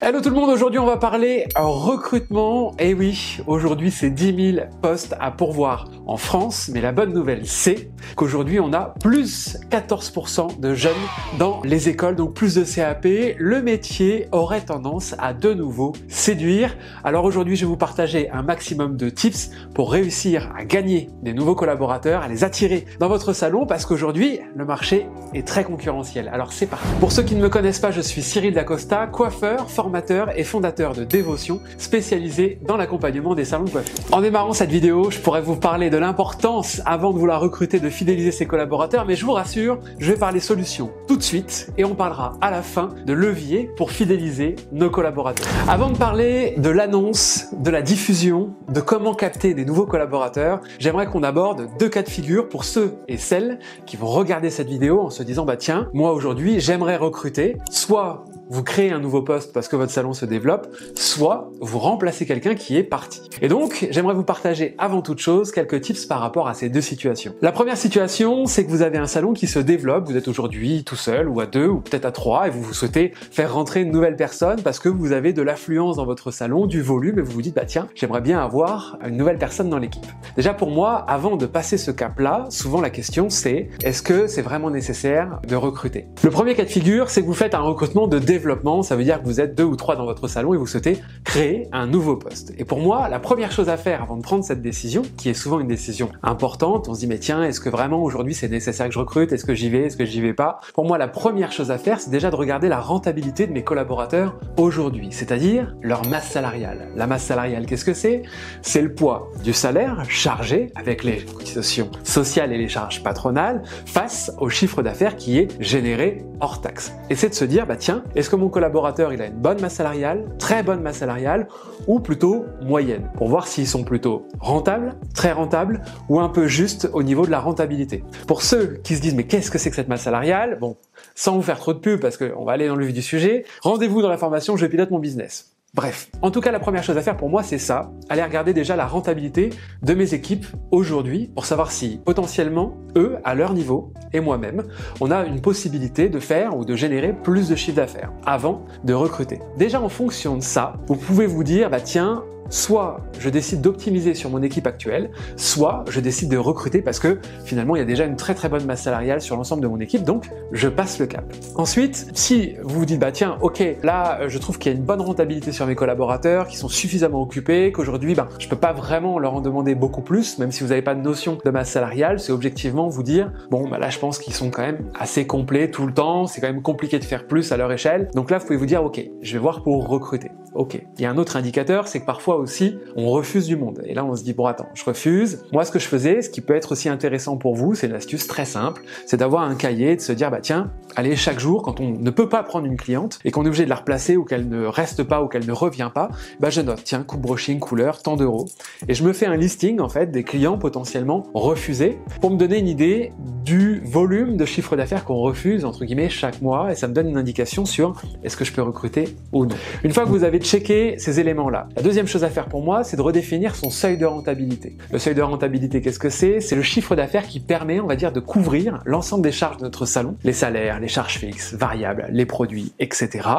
Hello tout le monde, aujourd'hui on va parler recrutement. Et oui, aujourd'hui c'est 10 000 postes à pourvoir en France, mais la bonne nouvelle c'est qu'aujourd'hui on a plus 14% de jeunes dans les écoles, donc plus de CAP. Le métier aurait tendance à de nouveau séduire. Alors aujourd'hui je vais vous partager un maximum de tips pour réussir à gagner des nouveaux collaborateurs, à les attirer dans votre salon, parce qu'aujourd'hui le marché est très concurrentiel. Alors c'est parti. Pour ceux qui ne me connaissent pas, je suis Cyril Dacosta, coiffeur, formateur et fondateur de Dévotion, spécialisé dans l'accompagnement des salons de coiffure. En démarrant cette vidéo, je pourrais vous parler de l'importance, avant de vouloir recruter, de fidéliser ses collaborateurs, mais je vous rassure, je vais parler solutions tout de suite et on parlera à la fin de leviers pour fidéliser nos collaborateurs. Avant de parler de l'annonce, de la diffusion, de comment capter des nouveaux collaborateurs, j'aimerais qu'on aborde deux cas de figure pour ceux et celles qui vont regarder cette vidéo en se disant bah tiens, moi aujourd'hui j'aimerais recruter, soit vous créez un nouveau poste parce que votre salon se développe, soit vous remplacez quelqu'un qui est parti. Et donc, j'aimerais vous partager avant toute chose quelques tips par rapport à ces deux situations. La première situation, c'est que vous avez un salon qui se développe, vous êtes aujourd'hui tout seul ou à deux ou peut-être à trois et vous souhaitez faire rentrer une nouvelle personne parce que vous avez de l'affluence dans votre salon, du volume et vous vous dites bah tiens, j'aimerais bien avoir une nouvelle personne dans l'équipe. Déjà pour moi, avant de passer ce cap-là, souvent la question c'est est-ce que c'est vraiment nécessaire de recruter? Le premier cas de figure, c'est que vous faites un recrutement de développement, ça veut dire que vous êtes 2 ou 3 dans votre salon et vous souhaitez créer un nouveau poste. Et pour moi, la première chose à faire avant de prendre cette décision, qui est souvent une décision importante, on se dit mais tiens, est-ce que vraiment aujourd'hui c'est nécessaire que je recrute? Est-ce que j'y vais? Est-ce que j'y vais pas? Pour moi, la première chose à faire, c'est déjà de regarder la rentabilité de mes collaborateurs aujourd'hui, c'est-à-dire leur masse salariale. La masse salariale, qu'est-ce que c'est? C'est le poids du salaire chargé avec les cotisations sociales et les charges patronales face au chiffre d'affaires qui est généré hors taxe. Et c'est de se dire bah tiens, est-ce que mon collaborateur il a une bonne masse salariale, très bonne masse salariale ou plutôt moyenne, pour voir s'ils sont plutôt rentables, très rentables ou un peu juste au niveau de la rentabilité. Pour ceux qui se disent mais qu'est-ce que c'est que cette masse salariale, bon, sans vous faire trop de pub parce qu'on va aller dans le vif du sujet, rendez-vous dans la formation Je pilote mon business. Bref, en tout cas la première chose à faire pour moi c'est ça, aller regarder déjà la rentabilité de mes équipes aujourd'hui pour savoir si potentiellement eux, à leur niveau, et moi-même, on a une possibilité de faire ou de générer plus de chiffre d'affaires avant de recruter. Déjà en fonction de ça, vous pouvez vous dire bah tiens, soit je décide d'optimiser sur mon équipe actuelle, soit je décide de recruter parce que finalement il y a déjà une très très bonne masse salariale sur l'ensemble de mon équipe, donc je passe le cap. Ensuite, si vous vous dites bah tiens, ok, là je trouve qu'il y a une bonne rentabilité sur mes collaborateurs, qui sont suffisamment occupés, qu'aujourd'hui je peux pas vraiment leur en demander beaucoup plus, même si vous n'avez pas de notion de masse salariale, c'est objectivement vous dire bon bah là je pense qu'ils sont quand même assez complets tout le temps, c'est quand même compliqué de faire plus à leur échelle, donc là vous pouvez vous dire ok, je vais voir pour recruter. Ok. Il y a un autre indicateur, c'est que parfois aussi, on refuse du monde. Et là, on se dit, bon, attends, je refuse. Moi, ce que je faisais, ce qui peut être aussi intéressant pour vous, c'est une astuce très simple, c'est d'avoir un cahier, de se dire, bah tiens, allez, chaque jour, quand on ne peut pas prendre une cliente et qu'on est obligé de la replacer ou qu'elle ne reste pas ou qu'elle ne revient pas, bah je note, tiens, coupe brushing, couleur, tant d'euros. Et je me fais un listing, en fait, des clients potentiellement refusés pour me donner une idée du volume de chiffre d'affaires qu'on refuse, entre guillemets, chaque mois. Et ça me donne une indication sur est-ce que je peux recruter ou non. Une fois que vous avez checker ces éléments-là. La deuxième chose à faire pour moi, c'est de redéfinir son seuil de rentabilité. Le seuil de rentabilité, qu'est-ce que c'est? C'est le chiffre d'affaires qui permet, on va dire, de couvrir l'ensemble des charges de notre salon, les salaires, les charges fixes, variables, les produits, etc.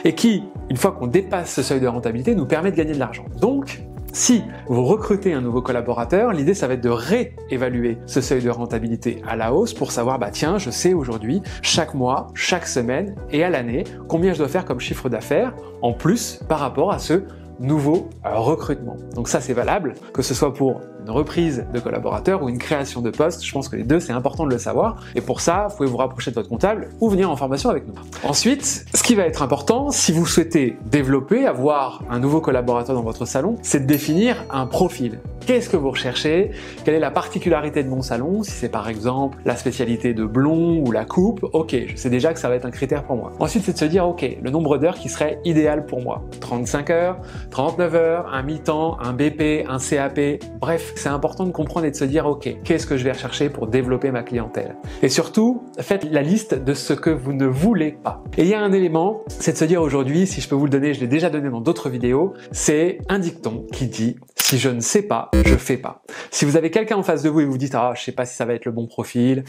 Et qui, une fois qu'on dépasse ce seuil de rentabilité, nous permet de gagner de l'argent. Donc, si vous recrutez un nouveau collaborateur, l'idée ça va être de réévaluer ce seuil de rentabilité à la hausse pour savoir bah tiens, je sais aujourd'hui, chaque mois, chaque semaine et à l'année, combien je dois faire comme chiffre d'affaires en plus par rapport à ce nouveau recrutement. Donc ça c'est valable, que ce soit pour une reprise de collaborateurs ou une création de poste, je pense que les deux c'est important de le savoir et pour ça vous pouvez vous rapprocher de votre comptable ou venir en formation avec nous. Ensuite, ce qui va être important si vous souhaitez développer, avoir un nouveau collaborateur dans votre salon, c'est de définir un profil. Qu'est-ce que vous recherchez? Quelle est la particularité de mon salon? Si c'est par exemple la spécialité de blond ou la coupe, ok, je sais déjà que ça va être un critère pour moi. Ensuite c'est de se dire ok, le nombre d'heures qui serait idéal pour moi. 35 heures, 39 heures, un mi-temps, un BP, un CAP, bref, c'est important de comprendre et de se dire ok, qu'est-ce que je vais rechercher pour développer ma clientèle? Et surtout, faites la liste de ce que vous ne voulez pas. Et il y a un élément, c'est de se dire aujourd'hui, si je peux vous le donner, je l'ai déjà donné dans d'autres vidéos, c'est un dicton qui dit si je ne sais pas, je fais pas. Si vous avez quelqu'un en face de vous et vous dites ah, je sais pas si ça va être le bon profil,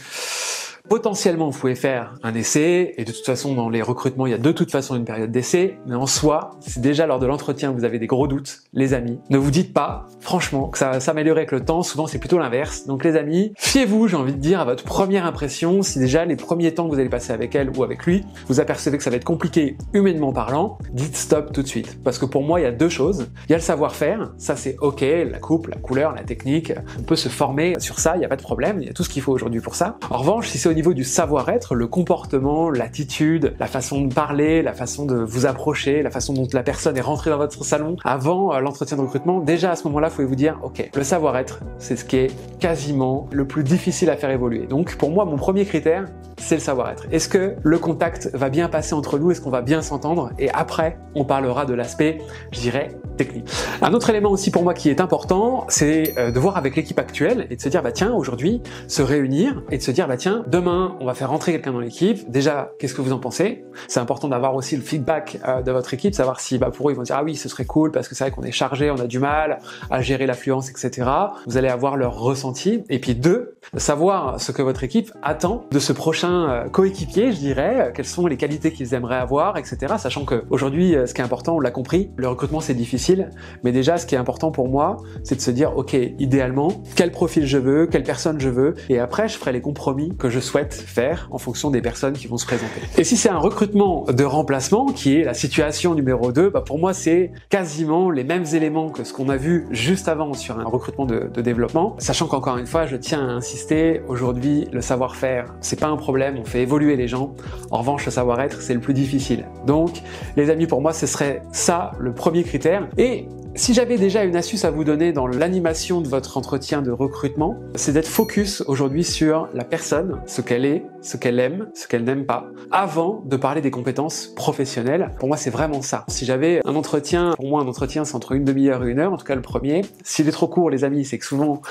Potentiellement, vous pouvez faire un essai, et de toute façon, dans les recrutements, il y a de toute façon une période d'essai, mais en soi, si déjà lors de l'entretien, vous avez des gros doutes, les amis, ne vous dites pas, franchement, que ça va s'améliorer avec le temps, souvent c'est plutôt l'inverse. Donc les amis, fiez-vous, j'ai envie de dire, à votre première impression, si déjà les premiers temps que vous allez passer avec elle ou avec lui, vous apercevez que ça va être compliqué humainement parlant, dites stop tout de suite. Parce que pour moi, il y a deux choses. Il y a le savoir-faire, ça c'est ok, la coupe, la couleur, la technique, on peut se former sur ça, il n'y a pas de problème, il y a tout ce qu'il faut aujourd'hui pour ça. En revanche, si c'est au niveau du savoir-être, le comportement, l'attitude, la façon de parler, la façon de vous approcher, la façon dont la personne est rentrée dans votre salon avant l'entretien de recrutement, déjà à ce moment-là, vous pouvez vous dire, ok, le savoir-être, c'est ce qui est quasiment le plus difficile à faire évoluer. Donc pour moi, mon premier critère, c'est le savoir-être. Est-ce que le contact va bien passer entre nous? Est-ce qu'on va bien s'entendre? Et après, on parlera de l'aspect, je dirais, technique. Un autre élément aussi pour moi qui est important, c'est de voir avec l'équipe actuelle et de se dire, bah tiens, aujourd'hui, se réunir et de se dire, bah tiens, demain, on va faire rentrer quelqu'un dans l'équipe. Déjà, qu'est-ce que vous en pensez? C'est important d'avoir aussi le feedback de votre équipe, savoir si, bah pour eux, ils vont dire, ah oui, ce serait cool parce que c'est vrai qu'on est chargé, on a du mal à gérer l'affluence, etc. Vous allez avoir leur ressenti. Et puis deux, savoir ce que votre équipe attend de ce prochain coéquipier, je dirais, quelles sont les qualités qu'ils aimeraient avoir, etc. Sachant que aujourd'hui, ce qui est important, on l'a compris, le recrutement c'est difficile, mais déjà ce qui est important pour moi, c'est de se dire, ok, idéalement, quel profil je veux, quelle personne je veux, et après je ferai les compromis que je souhaite faire en fonction des personnes qui vont se présenter. Et si c'est un recrutement de remplacement, qui est la situation numéro 2, bah pour moi c'est quasiment les mêmes éléments que ce qu'on a vu juste avant sur un recrutement de développement, sachant qu'encore une fois, je tiens à insister, aujourd'hui, le savoir-faire, c'est pas un problème, on fait évoluer les gens. En revanche, le savoir-être, c'est le plus difficile. Donc, les amis, pour moi, ce serait ça le premier critère. Et si j'avais déjà une astuce à vous donner dans l'animation de votre entretien de recrutement, c'est d'être focus aujourd'hui sur la personne, ce qu'elle est, ce qu'elle aime, ce qu'elle n'aime pas, avant de parler des compétences professionnelles. Pour moi, c'est vraiment ça. Si j'avais un entretien, pour moi, un entretien, c'est entre une demi-heure et 1 heure, en tout cas le premier. S'il est trop court, les amis, c'est que souvent,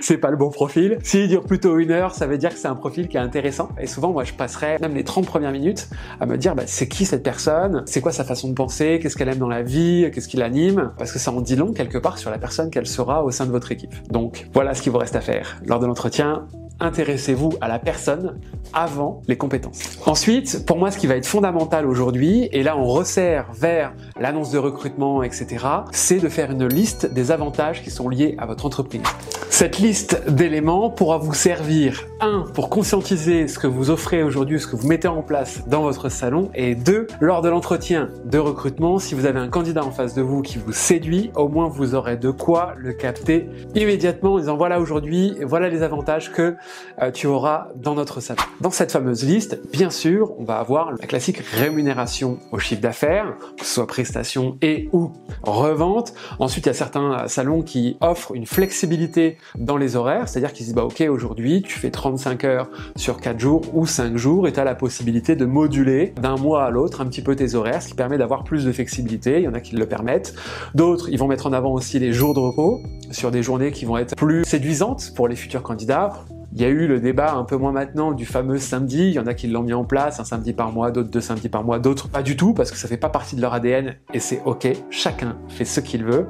c'est pas le bon profil. S'il dure plutôt 1 heure, ça veut dire que c'est un profil qui est intéressant. Et souvent, moi, je passerais même les 30 premières minutes à me dire, bah, c'est qui cette personne? C'est quoi sa façon de penser? Qu'est-ce qu'elle aime dans la vie? Qu'est-ce qui l'anime? Parce que ça en dit long quelque part sur la personne qu'elle sera au sein de votre équipe. Donc voilà ce qu'il vous reste à faire lors de l'entretien. Intéressez-vous à la personne avant les compétences. Ensuite, pour moi, ce qui va être fondamental aujourd'hui, et là on resserre vers l'annonce de recrutement, etc., c'est de faire une liste des avantages qui sont liés à votre entreprise. Cette liste d'éléments pourra vous servir, 1, pour conscientiser ce que vous offrez aujourd'hui, ce que vous mettez en place dans votre salon, et 2, lors de l'entretien de recrutement, si vous avez un candidat en face de vous qui vous séduit, au moins vous aurez de quoi le capter immédiatement en disant voilà aujourd'hui, voilà les avantages que tu auras dans notre salon. Dans cette fameuse liste, bien sûr, on va avoir la classique rémunération au chiffre d'affaires, que ce soit prestation et ou revente. Ensuite, il y a certains salons qui offrent une flexibilité dans les horaires, c'est-à-dire qu'ils disent bah ok, aujourd'hui tu fais 35 heures sur 4 jours ou 5 jours et tu as la possibilité de moduler d'un mois à l'autre un petit peu tes horaires, ce qui permet d'avoir plus de flexibilité. Il y en a qui le permettent. D'autres, ils vont mettre en avant aussi les jours de repos sur des journées qui vont être plus séduisantes pour les futurs candidats. Il y a eu le débat un peu moins maintenant du fameux samedi, il y en a qui l'ont mis en place, un samedi par mois, d'autres 2 samedis par mois, d'autres pas du tout parce que ça fait pas partie de leur ADN et c'est ok, chacun fait ce qu'il veut.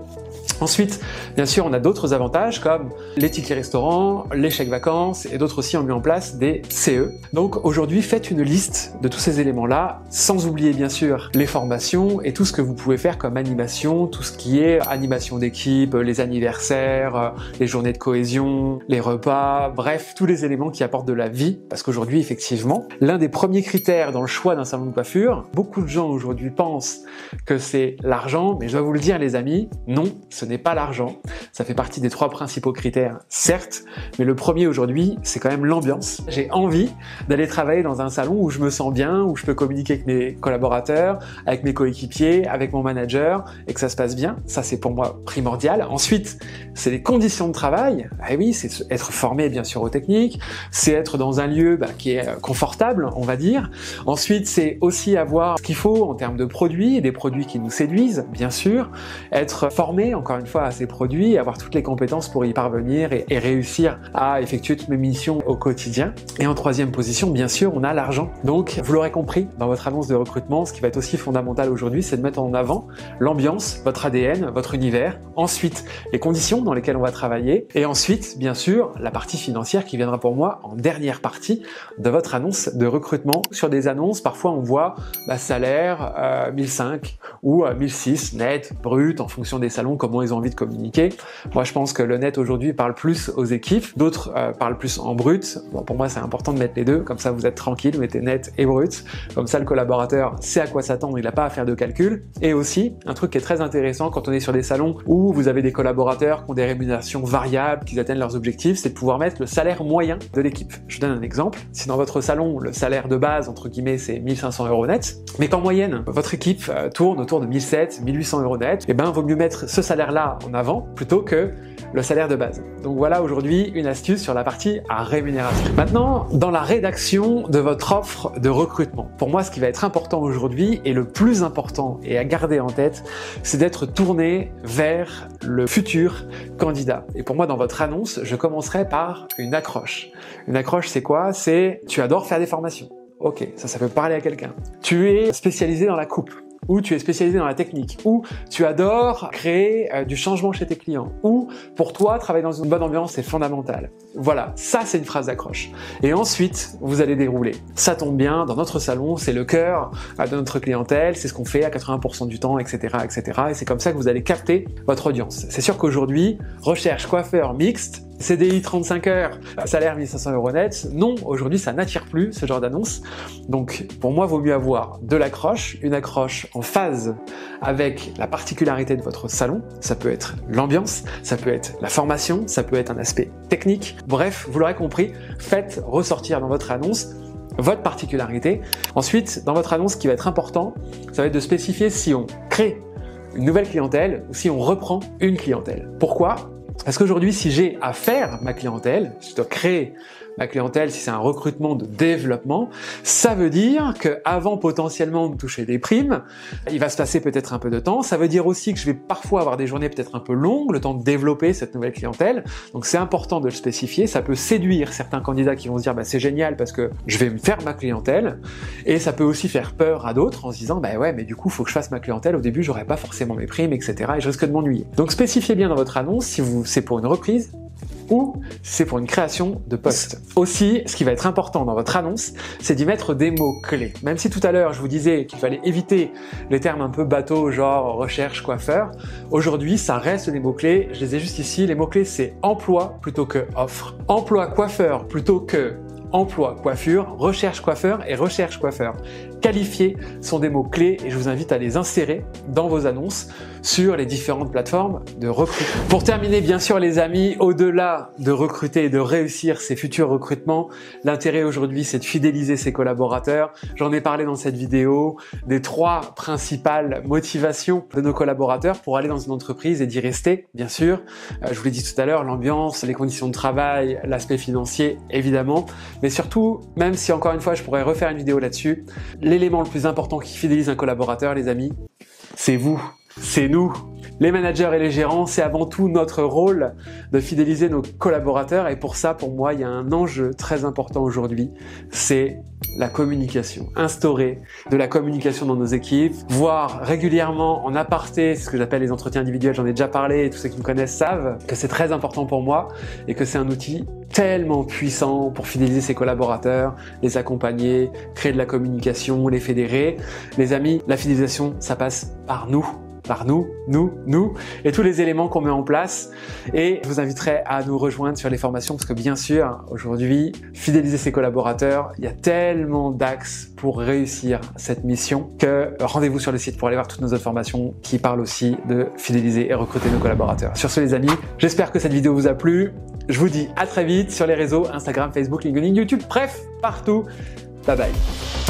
Ensuite, bien sûr, on a d'autres avantages comme les tickets restaurants, les chèques vacances et d'autres aussi ont mis en place des CE. Donc aujourd'hui, faites une liste de tous ces éléments-là, sans oublier bien sûr les formations et tout ce que vous pouvez faire comme animation, tout ce qui est animation d'équipe, les anniversaires, les journées de cohésion, les repas, bref, tous les éléments qui apportent de la vie. Parce qu'aujourd'hui, effectivement, l'un des premiers critères dans le choix d'un salon de coiffure, beaucoup de gens aujourd'hui pensent que c'est l'argent, mais je dois vous le dire les amis, non, ce n'est pas l'argent. Ça fait partie des 3 principaux critères, certes, mais le premier aujourd'hui, c'est quand même l'ambiance. J'ai envie d'aller travailler dans un salon où je me sens bien, où je peux communiquer avec mes collaborateurs, avec mes coéquipiers, avec mon manager, et que ça se passe bien. Ça, c'est pour moi primordial. Ensuite, c'est les conditions de travail. Eh oui, c'est être formé, bien sûr, aux techniques. C'est être dans un lieu qui est confortable, on va dire. Ensuite, c'est aussi avoir ce qu'il faut en termes de produits, des produits qui nous séduisent, bien sûr. Être formé, encore encore une fois à ces produits, avoir toutes les compétences pour y parvenir et réussir à effectuer toutes mes missions au quotidien. Et en troisième position, bien sûr, on a l'argent. Donc, vous l'aurez compris, dans votre annonce de recrutement, ce qui va être aussi fondamental aujourd'hui, c'est de mettre en avant l'ambiance, votre ADN, votre univers, ensuite les conditions dans lesquelles on va travailler, et ensuite, bien sûr, la partie financière qui viendra pour moi en dernière partie de votre annonce de recrutement. Sur des annonces, parfois on voit salaire 1005 ou 1006 net, brut, en fonction des salons, comment ils ont envie de communiquer. Moi, je pense que le net aujourd'hui parle plus aux équipes, d'autres parlent plus en brut. Bon, pour moi, c'est important de mettre les deux, comme ça vous êtes tranquille, vous mettez net et brut, comme ça le collaborateur sait à quoi s'attendre, il n'a pas à faire de calcul. Et aussi, un truc qui est très intéressant quand on est sur des salons où vous avez des collaborateurs qui ont des rémunérations variables, qui atteignent leurs objectifs, c'est de pouvoir mettre le salaire moyen de l'équipe. Je vous donne un exemple. Si dans votre salon, le salaire de base, entre guillemets, c'est 1500 € net, mais qu'en moyenne, votre équipe tourne autour de 1700, 1800 € net, et ben, vaut mieux mettre ce salaire-là en avant plutôt que le salaire de base. Donc voilà aujourd'hui une astuce sur la partie à rémunération. Maintenant, dans la rédaction de votre offre de recrutement, pour moi, ce qui va être important aujourd'hui et le plus important et à garder en tête, c'est d'être tourné vers le futur candidat. Et pour moi, dans votre annonce, je commencerai par une accroche. Une accroche, c'est quoi? C'est « tu adores faire des formations ». Ok, ça peut parler à quelqu'un. Tu es spécialisé dans la coupe, ou tu es spécialisé dans la technique, ou tu adores créer du changement chez tes clients, ou pour toi, travailler dans une bonne ambiance c'est fondamental. Voilà, ça c'est une phrase d'accroche. Et ensuite, vous allez dérouler. Ça tombe bien, dans notre salon, c'est le cœur de notre clientèle, c'est ce qu'on fait à 80% du temps, etc., etc. Et c'est comme ça que vous allez capter votre audience. C'est sûr qu'aujourd'hui, recherche coiffeur mixte, CDI 35 heures, salaire 1500 € net, non, aujourd'hui ça n'attire plus ce genre d'annonce. Donc pour moi, il vaut mieux avoir de l'accroche, une accroche en phase avec la particularité de votre salon. Ça peut être l'ambiance, ça peut être la formation, ça peut être un aspect technique. Bref, vous l'aurez compris, faites ressortir dans votre annonce votre particularité. Ensuite, dans votre annonce, ce qui va être important, ça va être de spécifier si on crée une nouvelle clientèle ou si on reprend une clientèle. Pourquoi ? Parce qu'aujourd'hui, si j'ai à faire ma clientèle, si je dois créer ma clientèle, si c'est un recrutement de développement, ça veut dire qu'avant potentiellement de toucher des primes, il va se passer peut-être un peu de temps. Ça veut dire aussi que je vais parfois avoir des journées peut-être un peu longues, le temps de développer cette nouvelle clientèle. Donc c'est important de le spécifier. Ça peut séduire certains candidats qui vont se dire c'est génial parce que je vais me faire ma clientèle. Et ça peut aussi faire peur à d'autres en se disant ouais, mais du coup, il faut que je fasse ma clientèle. Au début, j'aurai pas forcément mes primes, etc. Et je risque de m'ennuyer. Donc spécifiez bien dans votre annonce si c'est pour une reprise ou c'est pour une création de poste. Aussi, ce qui va être important dans votre annonce, c'est d'y mettre des mots-clés. Même si tout à l'heure, je vous disais qu'il fallait éviter les termes un peu bateaux, genre recherche, coiffeur, aujourd'hui, ça reste des mots-clés. Je les ai juste ici. Les mots-clés, c'est emploi plutôt que offre. Emploi coiffeur plutôt que emploi coiffure, recherche coiffeur et recherche coiffeur. Qualifiés sont des mots-clés et je vous invite à les insérer dans vos annonces sur les différentes plateformes de recrutement. Pour terminer, bien sûr les amis, au-delà de recruter et de réussir ces futurs recrutements, l'intérêt aujourd'hui c'est de fidéliser ses collaborateurs. J'en ai parlé dans cette vidéo des 3 principales motivations de nos collaborateurs pour aller dans une entreprise et d'y rester, bien sûr. Je vous l'ai dit tout à l'heure, l'ambiance, les conditions de travail, l'aspect financier évidemment, mais surtout, même si encore une fois je pourrais refaire une vidéo là-dessus, l'élément le plus important qui fidélise un collaborateur, les amis, c'est vous, c'est nous. Les managers et les gérants, c'est avant tout notre rôle de fidéliser nos collaborateurs et pour ça, pour moi, il y a un enjeu très important aujourd'hui, c'est la communication. Instaurer de la communication dans nos équipes, voir régulièrement en aparté, c'est ce que j'appelle les entretiens individuels, j'en ai déjà parlé et tous ceux qui me connaissent savent que c'est très important pour moi et que c'est un outil tellement puissant pour fidéliser ses collaborateurs, les accompagner, créer de la communication, les fédérer. Les amis, la fidélisation, ça passe par nous, nous, et tous les éléments qu'on met en place. Et je vous inviterai à nous rejoindre sur les formations parce que bien sûr, aujourd'hui, fidéliser ses collaborateurs, il y a tellement d'axes pour réussir cette mission que rendez-vous sur le site pour aller voir toutes nos autres formations qui parlent aussi de fidéliser et recruter nos collaborateurs. Sur ce les amis, j'espère que cette vidéo vous a plu. Je vous dis à très vite sur les réseaux Instagram, Facebook, LinkedIn, YouTube, bref, partout. Bye bye.